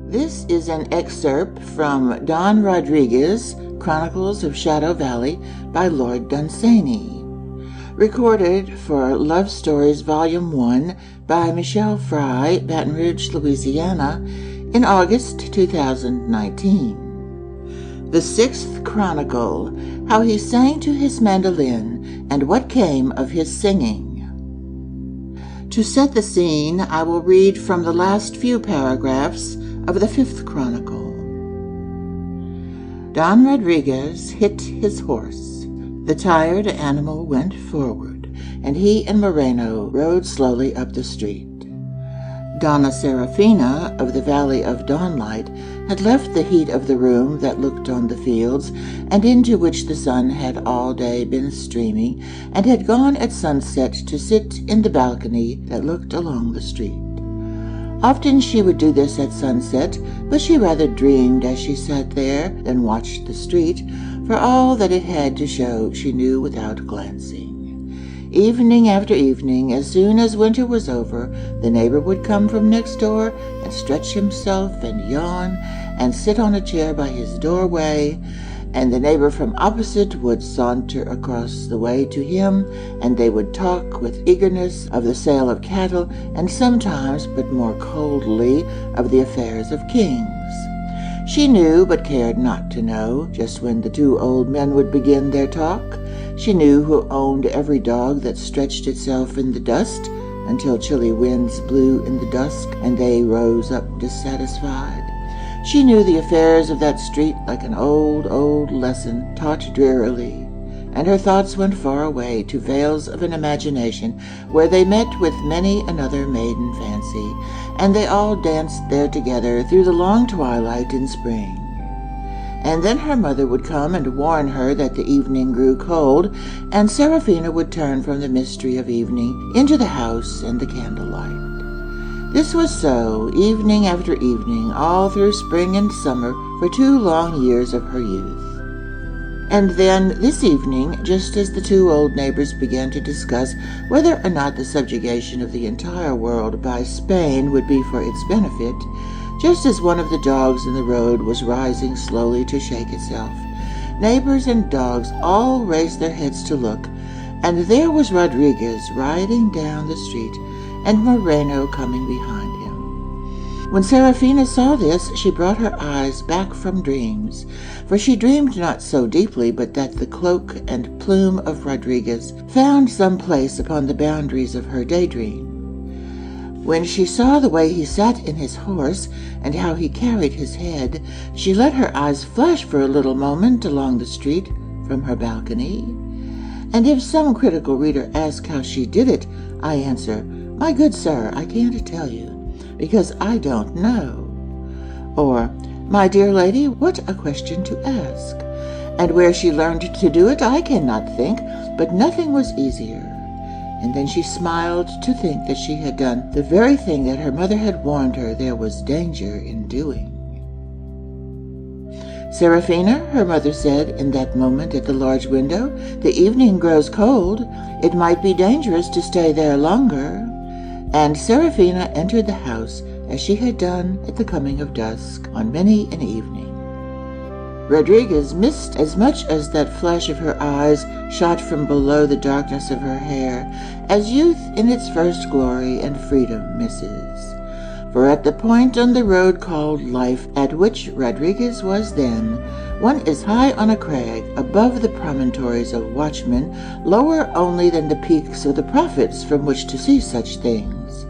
This is an excerpt from Don Rodriguez' Chronicles of Shadow Valley by Lord Dunsany, recorded for Love Stories Volume 1 by Michelle Fry, Baton Rouge, Louisiana, in August 2019. The 6th Chronicle, How He Sang to His Mandolin and What Came of His Singing. To set the scene, I will read from the last few paragraphs of the 5th Chronicle. Don Rodriguez hit his horse. The tired animal went forward, and he and Moreno rode slowly up the street. Donna Serafina of the Valley of Dawnlight had left the heat of the room that looked on the fields and into which the sun had all day been streaming, and had gone at sunset to sit in the balcony that looked along the street. Often she would do this at sunset, but she rather dreamed as she sat there than watched the street, for all that it had to show she knew without glancing. Evening after evening, as soon as winter was over, the neighbor would come from next door and stretch himself and yawn and sit on a chair by his doorway, and the neighbor from opposite would saunter across the way to him, and they would talk with eagerness of the sale of cattle, and sometimes, but more coldly, of the affairs of kings. She knew, but cared not to know, just when the two old men would begin their talk. She knew who owned every dog that stretched itself in the dust, until chilly winds blew in the dusk, and they rose up dissatisfied. She knew the affairs of that street like an old lesson taught drearily, and her thoughts went far away to vales of an imagination where they met with many another maiden fancy, and they all danced there together through the long twilight in spring. And then her mother would come and warn her that the evening grew cold, and Serafina would turn from the mystery of evening into the house and the candlelight. This was so, evening after evening, all through spring and summer, for 2 long years of her youth. And then, this evening, just as the two old neighbors began to discuss whether or not the subjugation of the entire world by Spain would be for its benefit, just as one of the dogs in the road was rising slowly to shake itself, neighbors and dogs all raised their heads to look, and there was Rodriguez riding down the street, and Moreno coming behind him. When Serafina saw this, she brought her eyes back from dreams, for she dreamed not so deeply but that the cloak and plume of Rodriguez found some place upon the boundaries of her daydream. When she saw the way he sat in his horse, and how he carried his head, she let her eyes flash for a little moment along the street from her balcony. And if some critical reader asks how she did it, I answer, "My good sir, I can't tell you, because I don't know." Or, "My dear lady, what a question to ask. And where she learned to do it, I cannot think, but nothing was easier." And then she smiled to think that she had done the very thing that her mother had warned her there was danger in doing. "Serafina," her mother said in that moment at the large window, "the evening grows cold. It might be dangerous to stay there longer." And Serafina entered the house as she had done at the coming of dusk on many an evening. Rodriguez missed as much as that flash of her eyes shot from below the darkness of her hair, as youth in its first glory and freedom misses. For at the point on the road called life, at which Rodriguez was then, one is high on a crag, above the promontories of watchmen, lower only than the peaks of the prophets from which to see such things.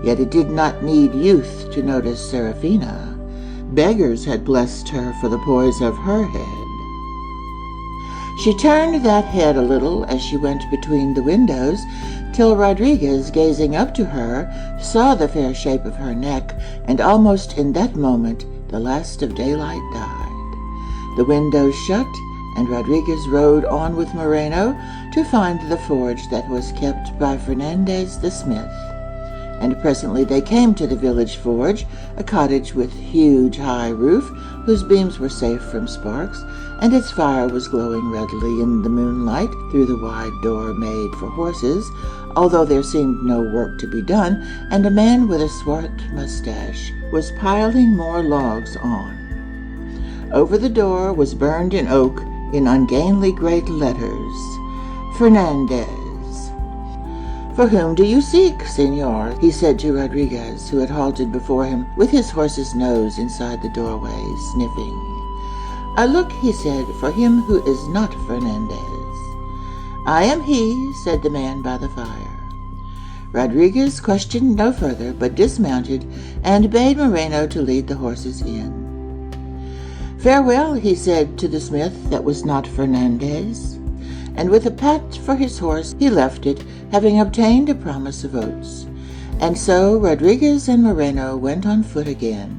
Yet it did not need youth to notice Serafina. Beggars had blessed her for the poise of her head. She turned that head a little as she went between the windows, till Rodriguez, gazing up to her, saw the fair shape of her neck, and almost in that moment the last of daylight died. The windows shut, and Rodriguez rode on with Moreno to find the forge that was kept by Fernandez the smith. And presently they came to the village forge, a cottage with huge high roof, whose beams were safe from sparks, and its fire was glowing redly in the moonlight through the wide door made for horses, although there seemed no work to be done, and a man with a swart mustache was piling more logs on. Over the door was burned in oak, in ungainly great letters, Fernandez. "For whom do you seek, senor?" he said to Rodriguez, who had halted before him with his horse's nose inside the doorway, sniffing. "I look," he said, "for him who is not Fernandez." "I am he," said the man by the fire. Rodriguez questioned no further, but dismounted and bade Moreno to lead the horses in. "Farewell," he said to the smith that was not Fernandez, and with a pat for his horse he left it, having obtained a promise of oats. And so Rodriguez and Moreno went on foot again,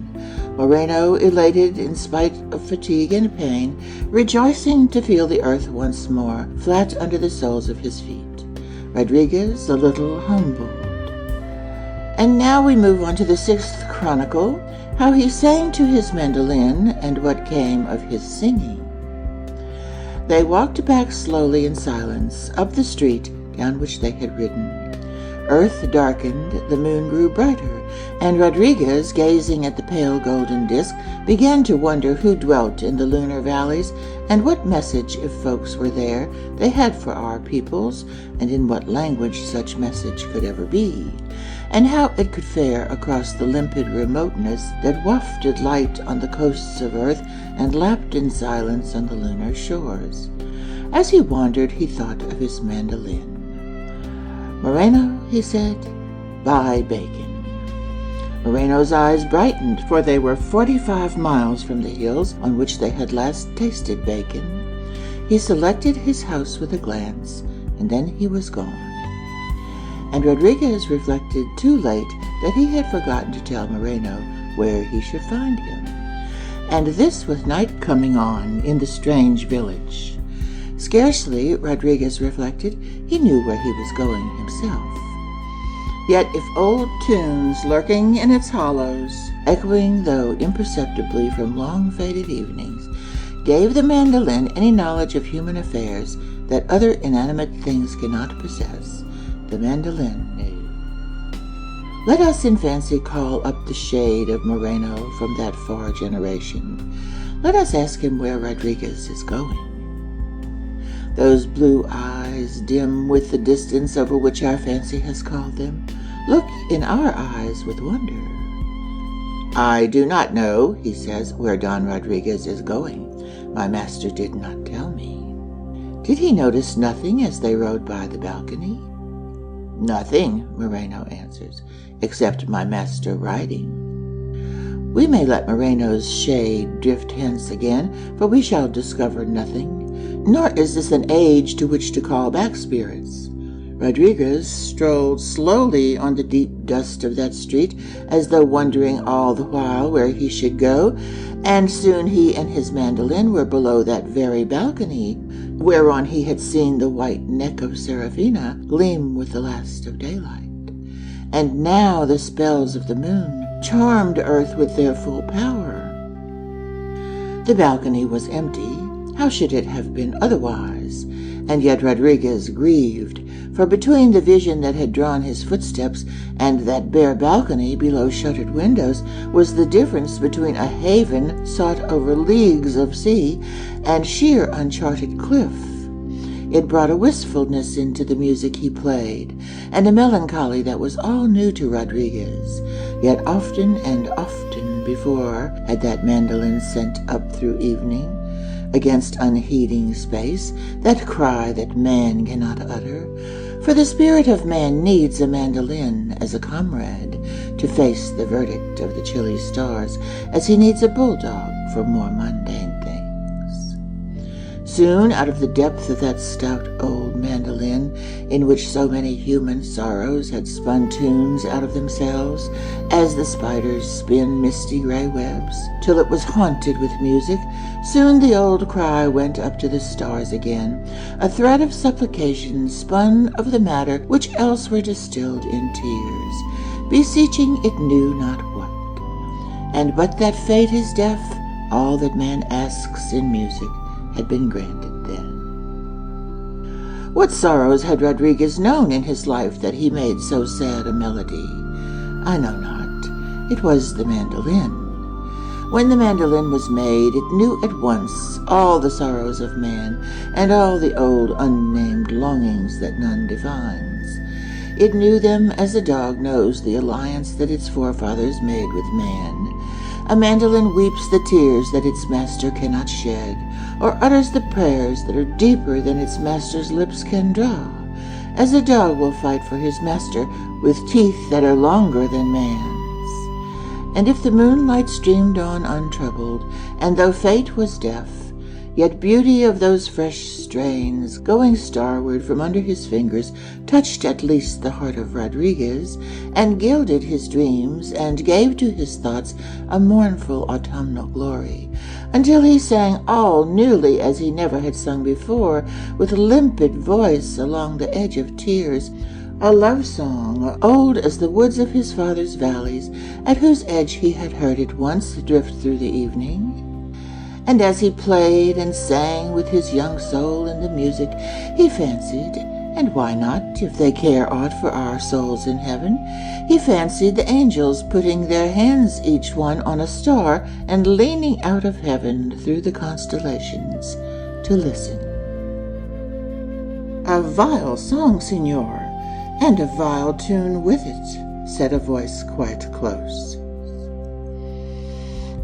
Moreno elated in spite of fatigue and pain, rejoicing to feel the earth once more flat under the soles of his feet, Rodriguez a little humbled. And now we move on to the 6th Chronicle, how he sang to his mandolin, and what came of his singing. They walked back slowly in silence, up the street down which they had ridden. Earth darkened, the moon grew brighter, and Rodriguez, gazing at the pale golden disk, began to wonder who dwelt in the lunar valleys, and what message, if folks were there, they had for our peoples, and in what language such message could ever be, and how it could fare across the limpid remoteness that wafted light on the coasts of earth and lapped in silence on the lunar shores. As he wandered, he thought of his mandolin. "Moreno," he said, "buy bacon." Moreno's eyes brightened, for they were 45 miles from the hills on which they had last tasted bacon. He selected his house with a glance, and then he was gone. And Rodriguez reflected too late that he had forgotten to tell Moreno where he should find him. And this with night coming on in the strange village. Scarcely, Rodriguez reflected, he knew where he was going himself. Yet if old tunes lurking in its hollows, echoing though imperceptibly from long-faded evenings, gave the mandolin any knowledge of human affairs that other inanimate things cannot possess, the mandolin knew. Let us in fancy call up the shade of Moreno from that far generation. Let us ask him where Rodriguez is going. Those blue eyes, dim with the distance over which our fancy has called them, look in our eyes with wonder. "I do not know," he says, "where Don Rodriguez is going. My master did not tell me." Did he notice nothing as they rode by the balcony? "Nothing," Moreno answers, "except my master riding." We may let Moreno's shade drift hence again, for we shall discover nothing. Nor is this an age to which to call back spirits. Rodriguez strolled slowly on the deep dust of that street, as though wondering all the while where he should go, and soon he and his mandolin were below that very balcony, whereon he had seen the white neck of Serafina gleam with the last of daylight. And now the spells of the moon charmed earth with their full power. The balcony was empty. How should it have been otherwise? And yet Rodriguez grieved, for between the vision that had drawn his footsteps and that bare balcony below shuttered windows was the difference between a haven sought over leagues of sea and sheer uncharted cliff. It brought a wistfulness into the music he played, and a melancholy that was all new to Rodriguez. Yet often and often before had that mandolin sent up through evening, against unheeding space, that cry that man cannot utter. For the spirit of man needs a mandolin as a comrade to face the verdict of the chilly stars, as he needs a bulldog for more mundane things. Soon, out of the depth of that stout old mandolin, in which so many human sorrows had spun tunes out of themselves, as the spiders spin misty grey webs, till it was haunted with music, soon the old cry went up to the stars again, a thread of supplication spun of the matter which else were distilled in tears, beseeching it knew not what. And but that fate is deaf, all that man asks in music had been granted then. What sorrows had Rodriguez known in his life that he made so sad a melody? I know not. It was the mandolin. When the mandolin was made, it knew at once all the sorrows of man and all the old unnamed longings that none defines. It knew them as a dog knows the alliance that its forefathers made with man. A mandolin weeps the tears that its master cannot shed, or utters the prayers that are deeper than its master's lips can draw, as a dog will fight for his master with teeth that are longer than man's. And if the moonlight streamed on untroubled, and though fate was deaf, yet beauty of those fresh strains going starward from under his fingers touched at least the heart of Rodriguez, and gilded his dreams, and gave to his thoughts a mournful autumnal glory, until he sang all newly as he never had sung before, with limpid voice along the edge of tears, a love song old as the woods of his father's valleys, at whose edge he had heard it once drift through the evening. And as he played and sang with his young soul in the music, he fancied, and why not, if they care aught for our souls in heaven, he fancied the angels putting their hands each one on a star and leaning out of heaven through the constellations to listen. "A vile song, signor, and a vile tune with it," said a voice quite close.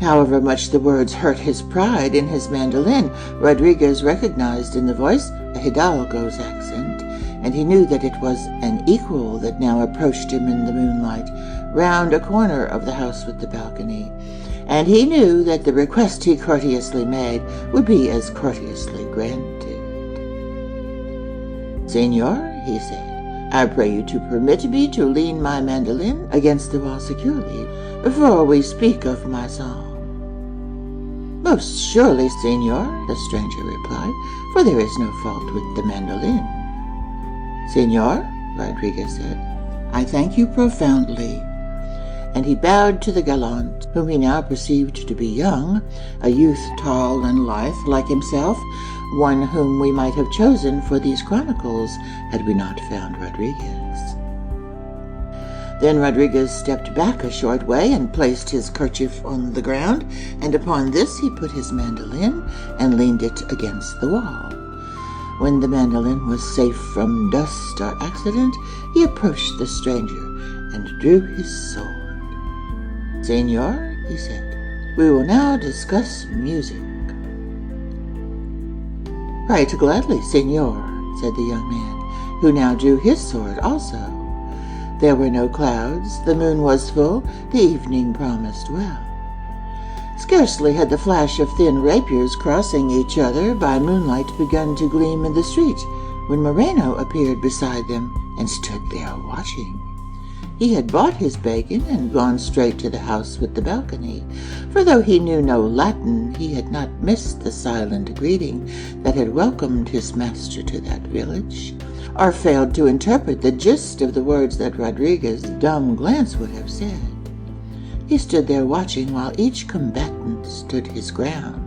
However much the words hurt his pride in his mandolin, Rodriguez recognized in the voice a hidalgo's accent, and he knew that it was an equal that now approached him in the moonlight, round a corner of the house with the balcony, and he knew that the request he courteously made would be as courteously granted. "Senor," he said, "I pray you to permit me to lean my mandolin against the wall securely before we speak of my song." "Most surely, senor," the stranger replied, "for there is no fault with the mandolin." "Senor," Rodriguez said, "I thank you profoundly." And he bowed to the gallant, whom he now perceived to be young, a youth tall and lithe like himself, one whom we might have chosen for these chronicles had we not found Rodriguez. Then Rodriguez stepped back a short way and placed his kerchief on the ground, and upon this he put his mandolin and leaned it against the wall. When the mandolin was safe from dust or accident, he approached the stranger and drew his sword. "Senor," he said, "we will now discuss music." "Right gladly, senor," said the young man, who now drew his sword also. There were no clouds, the moon was full, the evening promised well. Scarcely had the flash of thin rapiers crossing each other by moonlight begun to gleam in the street, when Moreno appeared beside them and stood there watching. He had bought his bacon and gone straight to the house with the balcony, for though he knew no Latin, he had not missed the silent greeting that had welcomed his master to that village, or failed to interpret the gist of the words that Rodriguez's dumb glance would have said. He stood there watching while each combatant stood his ground.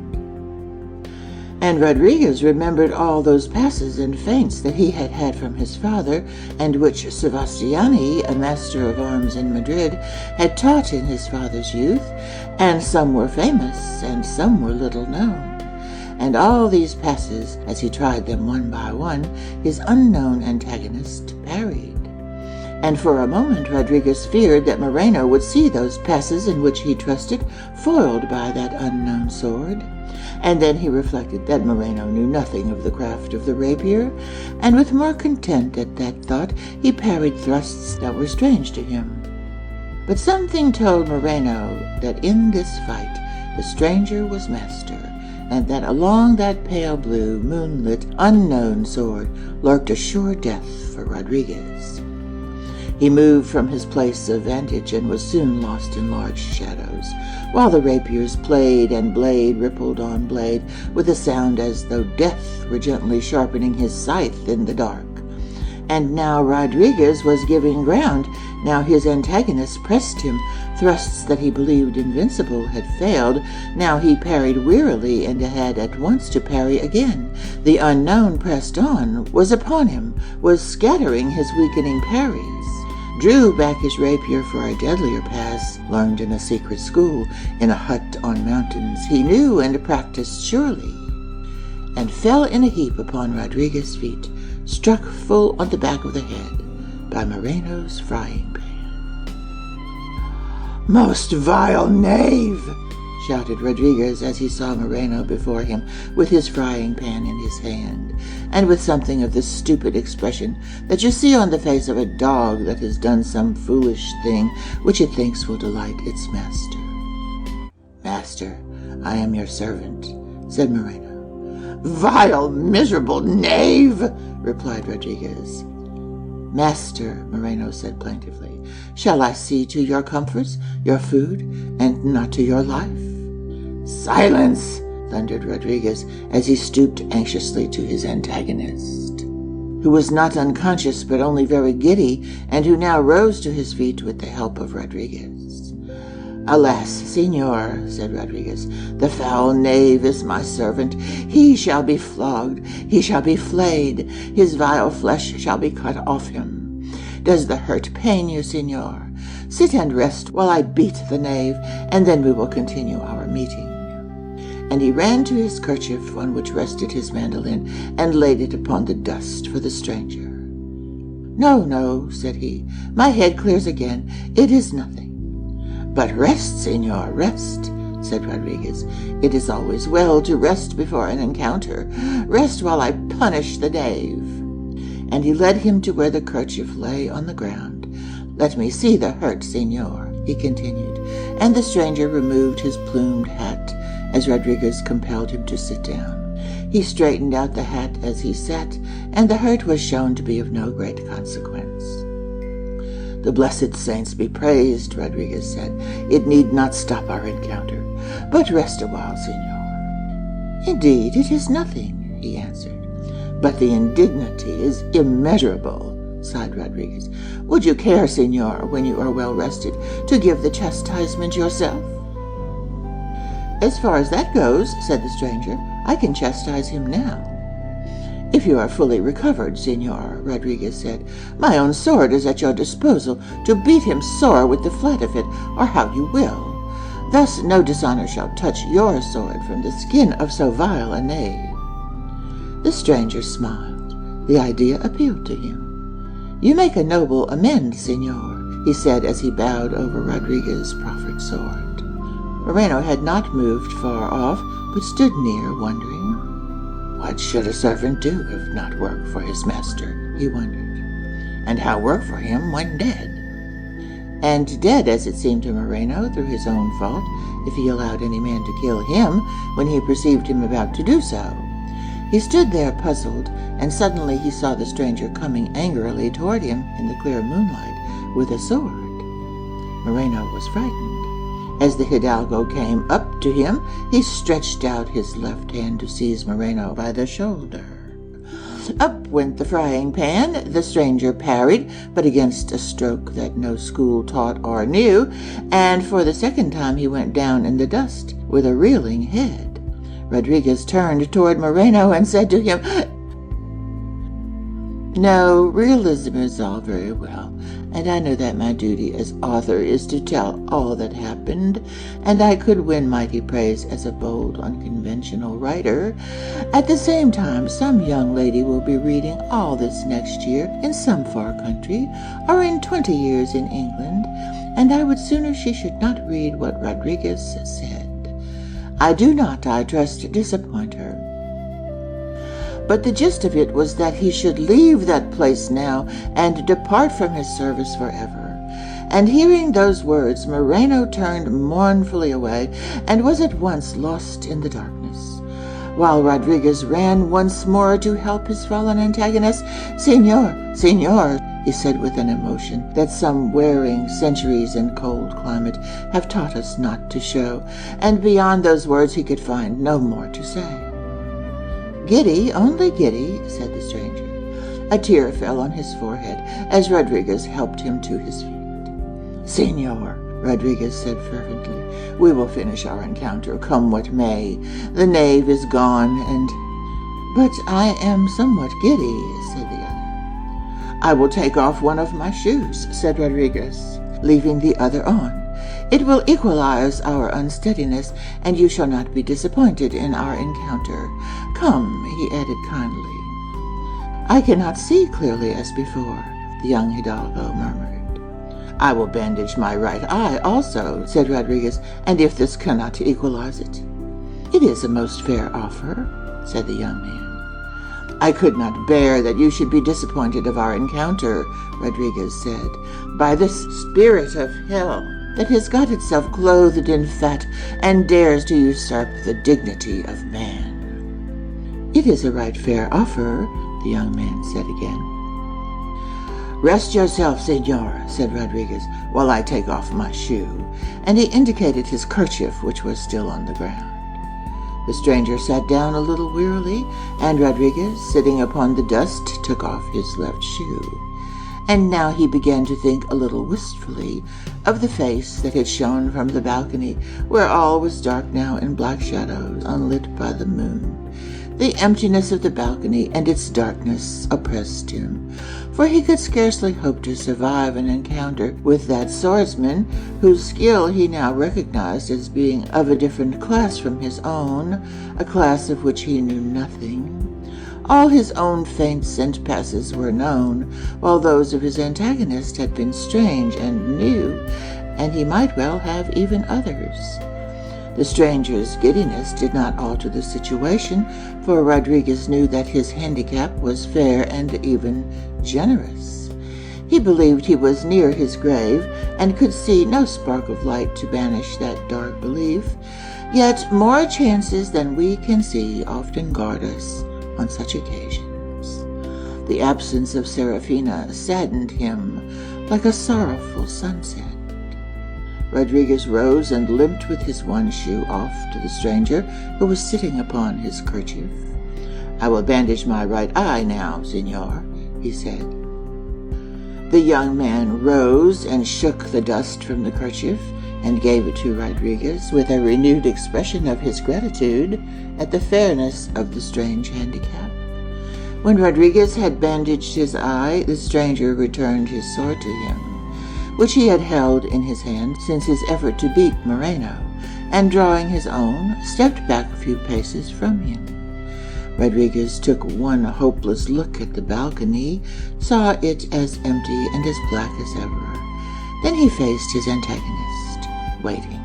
And Rodriguez remembered all those passes and feints that he had had from his father, and which Sebastiani, a master of arms in Madrid, had taught in his father's youth, and some were famous, and some were little known. And all these passes, as he tried them one by one, his unknown antagonist parried. And for a moment Rodriguez feared that Moreno would see those passes in which he trusted foiled by that unknown sword. And then he reflected that Moreno knew nothing of the craft of the rapier, and with more content at that thought he parried thrusts that were strange to him. But something told Moreno that in this fight the stranger was master, and that along that pale blue, moonlit, unknown sword lurked a sure death for Rodriguez. He moved from his place of vantage and was soon lost in large shadows, while the rapiers played and blade rippled on blade with a sound as though death were gently sharpening his scythe in the dark. And now Rodriguez was giving ground, Now his antagonist pressed him. Thrusts that he believed invincible had failed. Now he parried wearily and had at once to parry again. The unknown pressed on, was upon him, was scattering his weakening parries. Drew back his rapier for a deadlier pass, learned in a secret school, in a hut on mountains he knew and practiced surely, and fell in a heap upon Rodriguez's feet, struck full on the back of the head by Moreno's frying pan. "Most vile knave!" shouted Rodriguez as he saw Moreno before him with his frying pan in his hand, and with something of the stupid expression that you see on the face of a dog that has done some foolish thing which it thinks will delight its master. "Master, I am your servant," said Moreno. "Vile, miserable knave!" replied Rodriguez. "Master," Moreno said plaintively, "shall I see to your comforts, your food, and not to your life?" "Silence!" thundered Rodriguez as he stooped anxiously to his antagonist, who was not unconscious but only very giddy, and who now rose to his feet with the help of Rodriguez. "Alas, Signor," said Rodriguez, "the foul knave is my servant. He shall be flogged, he shall be flayed, his vile flesh shall be cut off him. Does the hurt pain you, Signor? Sit and rest while I beat the knave, and then we will continue our meeting." And he ran to his kerchief on which rested his mandolin, and laid it upon the dust for the stranger. "No, no," said he, "my head clears again. It is nothing." "But rest, Signor, rest," said Rodriguez. "It is always well to rest before an encounter. Rest while I punish the knave." And he led him to where the kerchief lay on the ground. "Let me see the hurt, Signor," he continued, and the stranger removed his plumed hat as Rodriguez compelled him to sit down. He straightened out the hat as he sat, and the hurt was shown to be of no great consequence. "The blessed saints be praised," Rodriguez said. "It need not stop our encounter. But rest a while, Signor." "Indeed, it is nothing," he answered. "But the indignity is immeasurable," sighed Rodriguez. "Would you care, Signor, when you are well rested, to give the chastisement yourself?" "As far as that goes," said the stranger, "I can chastise him now." "If you are fully recovered, Signor," Rodriguez said, "my own sword is at your disposal to beat him sore with the flat of it, or how you will. Thus no dishonor shall touch your sword from the skin of so vile a knave." The stranger smiled. The idea appealed to him. "You make a noble amend, Signor," he said as he bowed over Rodriguez's proffered sword. Moreno had not moved far off, but stood near, wondering. What should a servant do if not work for his master, he wondered, and how work for him when dead? And dead, as it seemed to Moreno, through his own fault, if he allowed any man to kill him when he perceived him about to do so. He stood there puzzled, and suddenly he saw the stranger coming angrily toward him in the clear moonlight with a sword. Moreno was frightened. As the hidalgo came up to him, he stretched out his left hand to seize Moreno by the shoulder. Up went the frying pan. The stranger parried, but against a stroke that no school taught or knew, and for the second time he went down in the dust with a reeling head. Rodriguez turned toward Moreno and said to him, "No, realism is all very well, and I know that my duty as author is to tell all that happened, and I could win mighty praise as a bold, unconventional writer. At the same time, some young lady will be reading all this next year in some far country, or in 20 years in England, and I would sooner she should not read what Rodriguez said. I do not, I trust, disappoint her." But the gist of it was that he should leave that place now and depart from his service forever. And hearing those words, Moreno turned mournfully away and was at once lost in the darkness, while Rodriguez ran once more to help his fallen antagonist. "Signor, Signor," he said with an emotion that some wearing centuries in cold climate have taught us not to show, and beyond those words he could find no more to say. "Giddy, only giddy," said the stranger. A tear fell on his forehead as Rodriguez helped him to his feet. "Señor," Rodriguez said fervently, "we will finish our encounter, come what may. The knave is gone, and—" "But I am somewhat giddy," said the other. "I will take off one of my shoes," said Rodriguez, leaving the other on. "It will equalize our unsteadiness, and you shall not be disappointed in our encounter. Come," he added kindly. "I cannot see clearly as before," the young hidalgo murmured. "I will bandage my right eye also," said Rodriguez, "and if this cannot equalize it—" "It is a most fair offer," said the young man. "I could not bear that you should be disappointed of our encounter," Rodriguez said. "By this spirit of hell that has got itself clothed in fat and dares to usurp the dignity of man." "It is a right fair offer," the young man said again. "Rest yourself, señor," said Rodriguez, "while I take off my shoe," and he indicated his kerchief, which was still on the ground. The stranger sat down a little wearily, and Rodriguez, sitting upon the dust, took off his left shoe. And now he began to think a little wistfully of the face that had shone from the balcony, where all was dark now in black shadows, unlit by the moon. The emptiness of the balcony and its darkness oppressed him, for he could scarcely hope to survive an encounter with that swordsman, whose skill he now recognized as being of a different class from his own, a class of which he knew nothing. All his own feints and passes were known, while those of his antagonist had been strange and new, and he might well have even others. The stranger's giddiness did not alter the situation, for Rodriguez knew that his handicap was fair and even generous. He believed he was near his grave, and could see no spark of light to banish that dark belief. Yet more chances than we can see often guard us on such occasions. The absence of Serafina saddened him like a sorrowful sunset. Rodriguez rose and limped with his one shoe off to the stranger, who was sitting upon his kerchief. "I will bandage my right eye now, señor," he said. The young man rose and shook the dust from the kerchief and gave it to Rodriguez with a renewed expression of his gratitude at the fairness of the strange handicap. When Rodriguez had bandaged his eye, the stranger returned his sword to him, which he had held in his hand since his effort to beat Moreno, and drawing his own, stepped back a few paces from him. Rodriguez took one hopeless look at the balcony, saw it as empty and as black as ever. Then he faced his antagonist, waiting.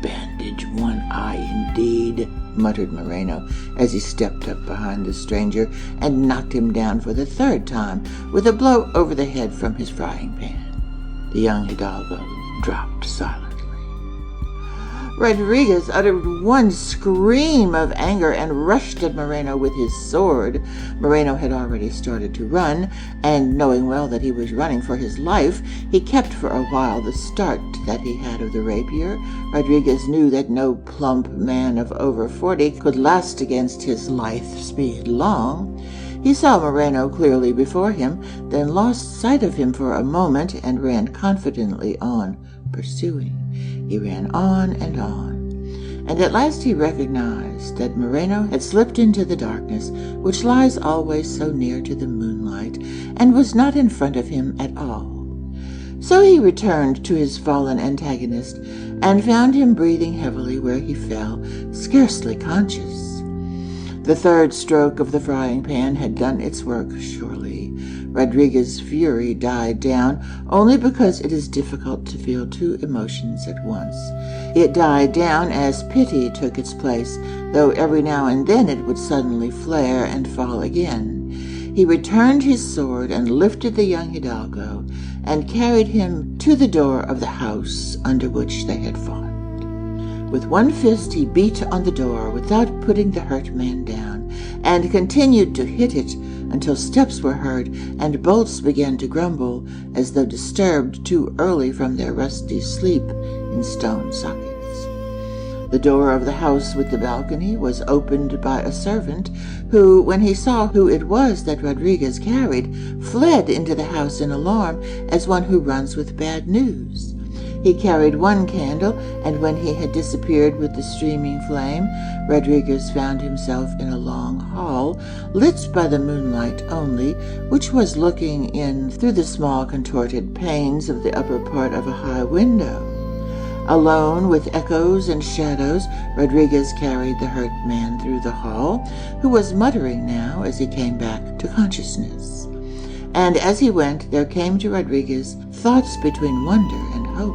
"Bandage one eye indeed," muttered Moreno, as he stepped up behind the stranger and knocked him down for the third time with a blow over the head from his frying pan. The young hidalgo dropped silently. Rodriguez uttered one scream of anger and rushed at Moreno with his sword. Moreno had already started to run, and knowing well that he was running for his life, he kept for a while the start that he had of the rapier. Rodriguez knew that no plump man of over 40 could last against his lithe speed long. He saw Moreno clearly before him, then lost sight of him for a moment and ran confidently on, pursuing. He ran on, and at last he recognized that Moreno had slipped into the darkness, which lies always so near to the moonlight, and was not in front of him at all. So he returned to his fallen antagonist, and found him breathing heavily where he fell, scarcely conscious. The third stroke of the frying pan had done its work, surely. Rodriguez's fury died down only because it is difficult to feel two emotions at once. It died down as pity took its place, though every now and then it would suddenly flare and fall again. He returned his sword and lifted the young hidalgo and carried him to the door of the house under which they had fought. With one fist he beat on the door without putting the hurt man down, and continued to hit it until steps were heard and bolts began to grumble as though disturbed too early from their rusty sleep in stone sockets. The door of the house with the balcony was opened by a servant who, when he saw who it was that Rodriguez carried, fled into the house in alarm as one who runs with bad news. He carried one candle, and when he had disappeared with the streaming flame, Rodriguez found himself in a long hall, lit by the moonlight only, which was looking in through the small contorted panes of the upper part of a high window. Alone with echoes and shadows, Rodriguez carried the hurt man through the hall, who was muttering now as he came back to consciousness. And as he went, there came to Rodriguez thoughts between wonder and hope,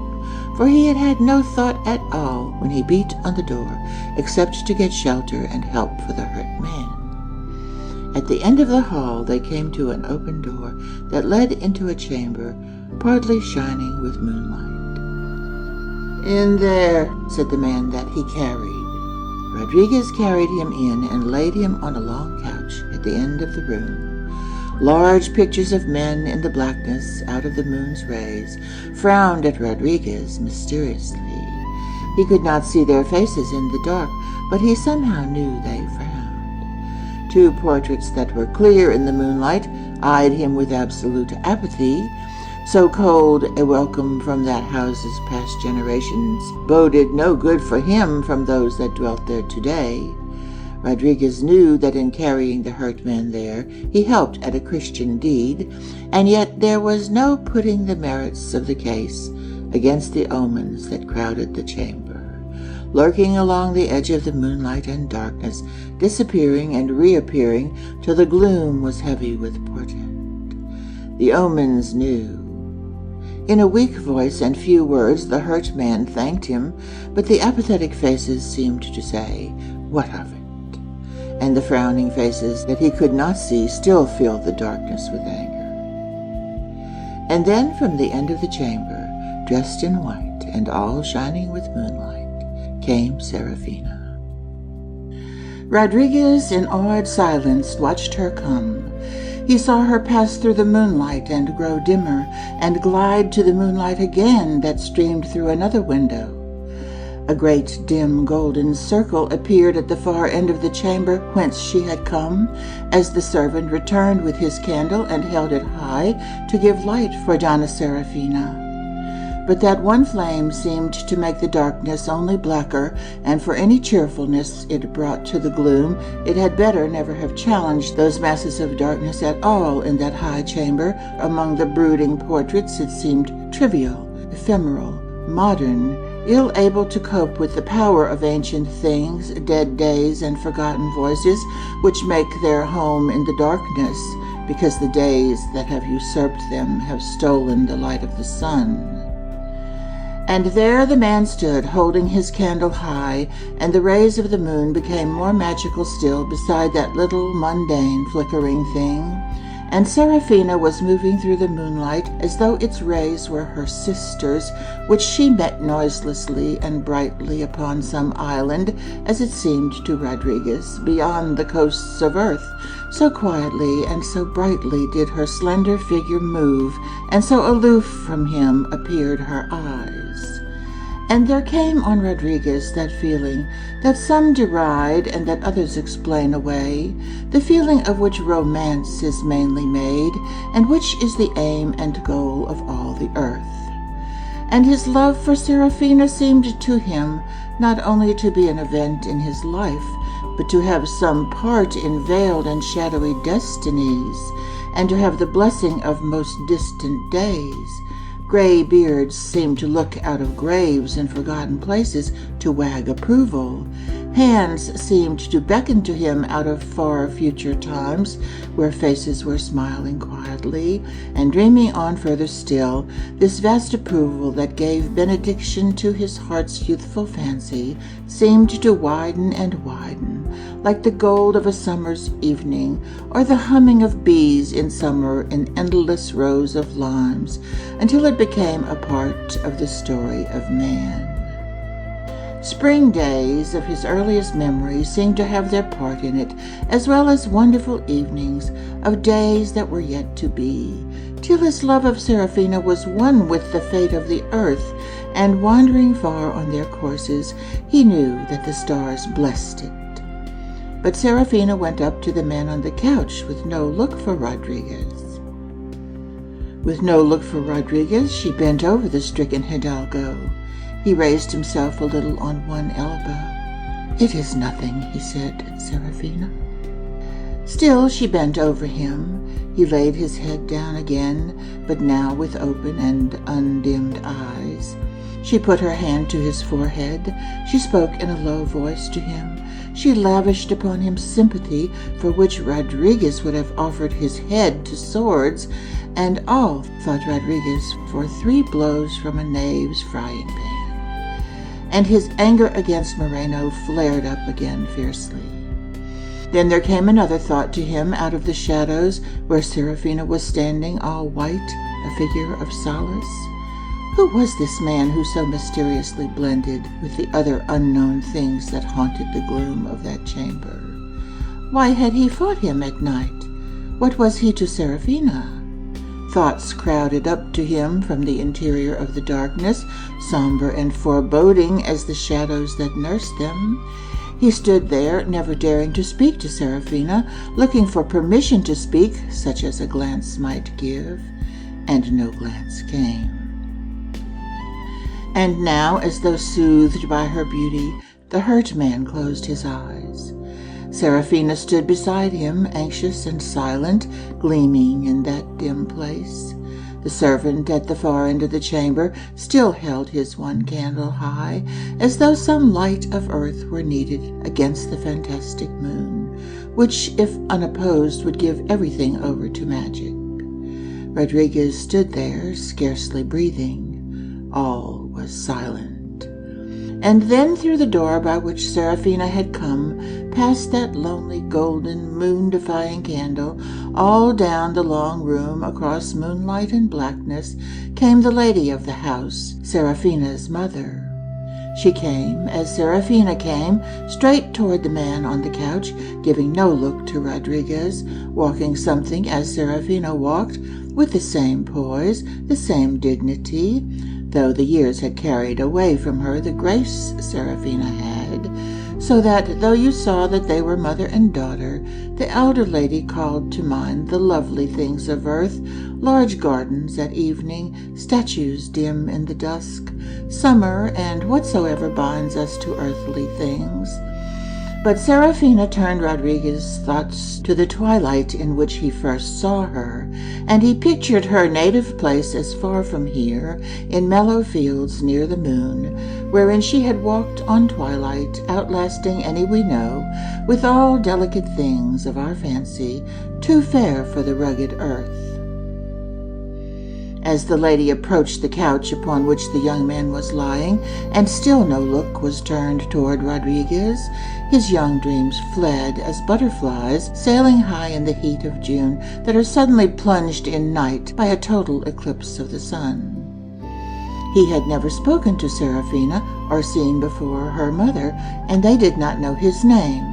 for he had had no thought at all when he beat on the door, except to get shelter and help for the hurt man. At the end of the hall they came to an open door that led into a chamber, partly shining with moonlight. "In there," said the man that he carried. Rodriguez carried him in and laid him on a long couch at the end of the room. Large pictures of men in the blackness out of the moon's rays frowned at Rodriguez mysteriously. He could not see their faces in the dark, but he somehow knew they frowned. Two portraits that were clear in the moonlight eyed him with absolute apathy. So cold a welcome from that house's past generations boded no good for him from those that dwelt there today. Rodriguez knew that in carrying the hurt man there he helped at a Christian deed, and yet there was no putting the merits of the case against the omens that crowded the chamber, lurking along the edge of the moonlight and darkness, disappearing and reappearing till the gloom was heavy with portent. The omens knew. In a weak voice and few words the hurt man thanked him, but the apathetic faces seemed to say, "What of it?" And the frowning faces that he could not see still filled the darkness with anger. And then from the end of the chamber, dressed in white and all shining with moonlight, came Serafina. Rodriguez in awed silence watched her come. He saw her pass through the moonlight and grow dimmer, and glide to the moonlight again that streamed through another window. A great dim golden circle appeared at the far end of the chamber whence she had come, as the servant returned with his candle and held it high to give light for Donna Serafina. But that one flame seemed to make the darkness only blacker, and for any cheerfulness it brought to the gloom, it had better never have challenged those masses of darkness at all in that high chamber. Among the brooding portraits it seemed trivial, ephemeral, modern, ill able to cope with the power of ancient things, dead days, and forgotten voices, which make their home in the darkness, because the days that have usurped them have stolen the light of the sun. And there the man stood, holding his candle high, and the rays of the moon became more magical still beside that little mundane flickering thing. And Serafina was moving through the moonlight as though its rays were her sisters, which she met noiselessly and brightly upon some island, as it seemed to Rodriguez, beyond the coasts of earth. So quietly and so brightly did her slender figure move, and so aloof from him appeared her eyes. And there came on Rodriguez that feeling that some deride and that others explain away, the feeling of which romance is mainly made, and which is the aim and goal of all the earth. And his love for Serafina seemed to him not only to be an event in his life, but to have some part in veiled and shadowy destinies, and to have the blessing of most distant days. Gray beards seemed to look out of graves in forgotten places to wag approval. Hands seemed to beckon to him out of far future times, where faces were smiling quietly, and dreaming on further still. This vast approval that gave benediction to his heart's youthful fancy seemed to widen and widen, like the gold of a summer's evening, or the humming of bees in summer in endless rows of limes, until it became a part of the story of man. Spring days of his earliest memory seemed to have their part in it, as well as wonderful evenings of days that were yet to be, till his love of Serafina was one with the fate of the earth, and wandering far on their courses, he knew that the stars blessed it. But Serafina went up to the man on the couch with no look for Rodriguez. With no look for Rodriguez, she bent over the stricken hidalgo. He raised himself a little on one elbow. "It is nothing," he said, "Serafina." Still she bent over him. He laid his head down again, but now with open and undimmed eyes. She put her hand to his forehead. She spoke in a low voice to him. She lavished upon him sympathy for which Rodriguez would have offered his head to swords, and all, thought Rodriguez, for 3 blows from a knave's frying pan. And his anger against Moreno flared up again fiercely. Then there came another thought to him out of the shadows where Serafina was standing all white, a figure of solace. Who was this man who so mysteriously blended with the other unknown things that haunted the gloom of that chamber? Why had he fought him at night? What was he to Serafina? Thoughts crowded up to him from the interior of the darkness, somber and foreboding as the shadows that nursed them. He stood there, never daring to speak to Serafina, looking for permission to speak, such as a glance might give, and no glance came. And now, as though soothed by her beauty, the hurt man closed his eyes. Serafina stood beside him, anxious and silent, gleaming in that dim place. The servant at the far end of the chamber still held his one candle high, as though some light of earth were needed against the fantastic moon, which, if unopposed, would give everything over to magic. Rodriguez stood there, scarcely breathing. All was silent. And then through the door by which Serafina had come, past that lonely golden moon-defying candle, all down the long room across moonlight and blackness, came the lady of the house, Serafina's mother. She came, as Serafina came, straight toward the man on the couch, giving no look to Rodriguez, walking something as Serafina walked, with the same poise, the same dignity, though the years had carried away from her the grace Serafina had, so that, though you saw that they were mother and daughter, the elder lady called to mind the lovely things of earth, large gardens at evening, statues dim in the dusk, summer, and whatsoever binds us to earthly things. But Serafina turned Rodriguez's thoughts to the twilight in which he first saw her, and he pictured her native place as far from here, in mellow fields near the moon, wherein she had walked on twilight, outlasting any we know, with all delicate things of our fancy, too fair for the rugged earth. As the lady approached the couch upon which the young man was lying, and still no look was turned toward Rodriguez, his young dreams fled as butterflies sailing high in the heat of June that are suddenly plunged in night by a total eclipse of the sun. He had never spoken to Serafina or seen before her mother, and they did not know his name.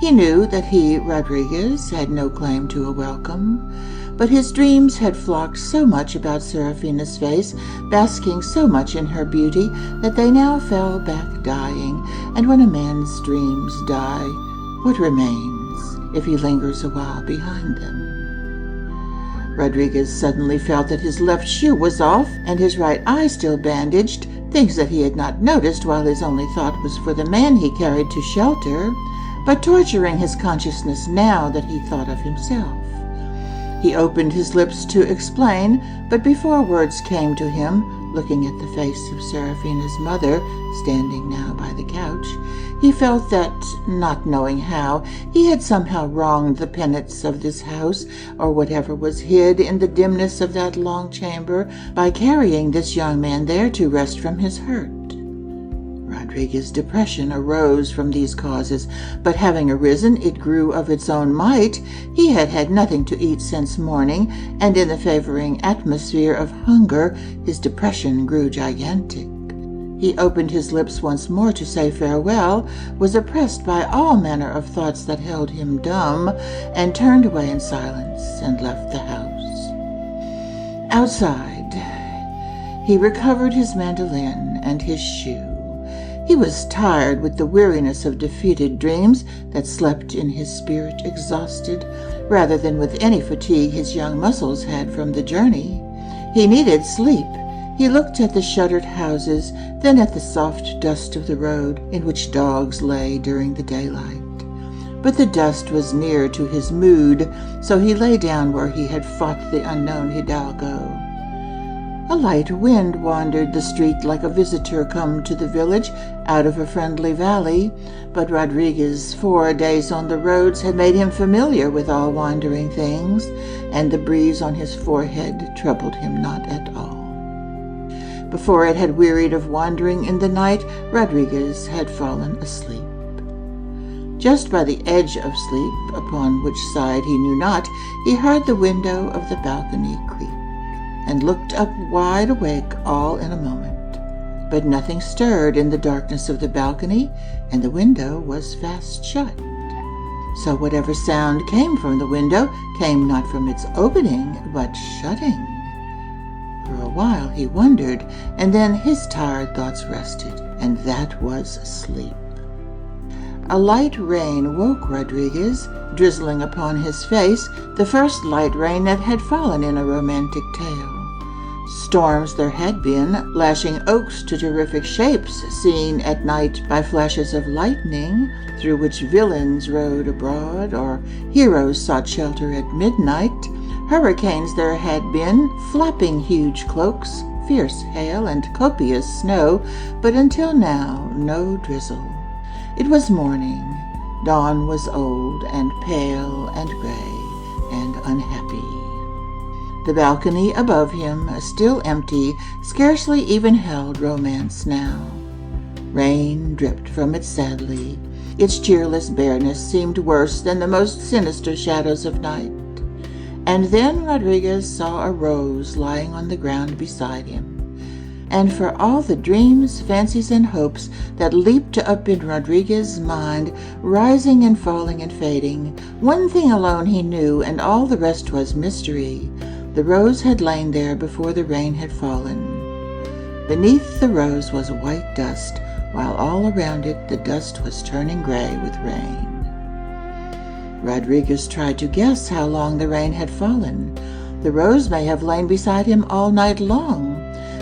He knew that he, Rodriguez, had no claim to a welcome. But his dreams had flocked so much about Serafina's face, basking so much in her beauty, that they now fell back dying. And when a man's dreams die, what remains if he lingers a while behind them? Rodriguez suddenly felt that his left shoe was off, and his right eye still bandaged, things that he had not noticed while his only thought was for the man he carried to shelter, but torturing his consciousness now that he thought of himself. He opened his lips to explain, but before words came to him, looking at the face of Serafina's mother, standing now by the couch, he felt that, not knowing how, he had somehow wronged the penates of this house, or whatever was hid in the dimness of that long chamber, by carrying this young man there to rest from his hurt. Rodriguez's depression arose from these causes, but having arisen, it grew of its own might. He had had nothing to eat since morning, and in the favoring atmosphere of hunger, his depression grew gigantic. He opened his lips once more to say farewell, was oppressed by all manner of thoughts that held him dumb, and turned away in silence and left the house. Outside, He recovered his mandolin and his shoe. He was tired with the weariness of defeated dreams that slept in his spirit exhausted, rather than with any fatigue his young muscles had from the journey. He needed sleep. He looked at the shuttered houses, then at the soft dust of the road in which dogs lay during the daylight. But the dust was near to his mood, so he lay down where he had fought the unknown hidalgo. A light wind wandered the street like a visitor come to the village out of a friendly valley, but Rodriguez's 4 days on the roads had made him familiar with all wandering things, and the breeze on his forehead troubled him not at all. Before it had wearied of wandering in the night, Rodriguez had fallen asleep. Just by the edge of sleep, upon which side he knew not, he heard the window of the balcony creak, and looked up wide awake all in a moment. But nothing stirred in the darkness of the balcony, and the window was fast shut. So whatever sound came from the window came not from its opening, but shutting. For a while he wondered, and then his tired thoughts rested, and that was sleep. A light rain woke Rodriguez, drizzling upon his face, the first light rain that had fallen in a romantic tale. Storms there had been, lashing oaks to terrific shapes, seen at night by flashes of lightning, through which villains rode abroad, or heroes sought shelter at midnight. Hurricanes there had been, flapping huge cloaks, fierce hail, and copious snow, but until now no drizzle. It was morning. Dawn was old and pale and gray and unhappy. The balcony above him, still empty, scarcely even held romance now. Rain dripped from it sadly. Its cheerless bareness seemed worse than the most sinister shadows of night. And then Rodriguez saw a rose lying on the ground beside him. And for all the dreams, fancies, and hopes that leaped up in Rodriguez's mind, rising and falling and fading, one thing alone he knew, and all the rest was mystery. The rose had lain there before the rain had fallen. Beneath the rose was white dust, while all around it the dust was turning gray with rain. Rodriguez tried to guess how long the rain had fallen. The rose may have lain beside him all night long,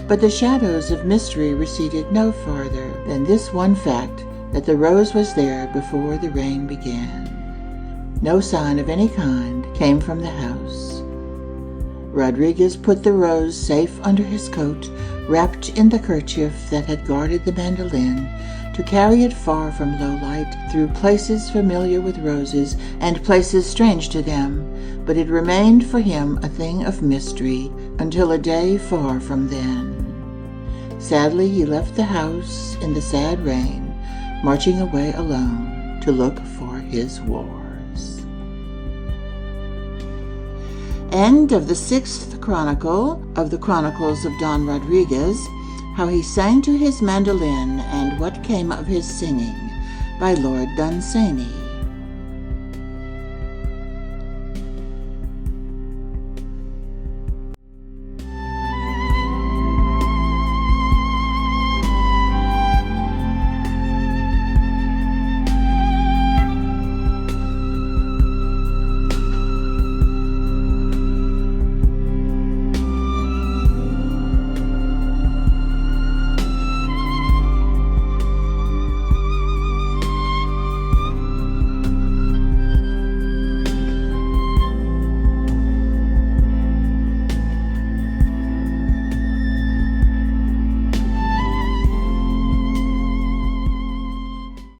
but the shadows of mystery receded no farther than this one fact, that the rose was there before the rain began. No sign of any kind came from the house. Rodriguez put the rose safe under his coat, wrapped in the kerchief that had guarded the mandolin, to carry it far from low light, through places familiar with roses and places strange to them, but it remained for him a thing of mystery until a day far from then. Sadly he left the house in the sad rain, marching away alone to look for his wars. End of the 6th Chronicle of the Chronicles of Don Rodriguez, How He Sang to His Mandolin and What Came of His Singing, by Lord Dunsany.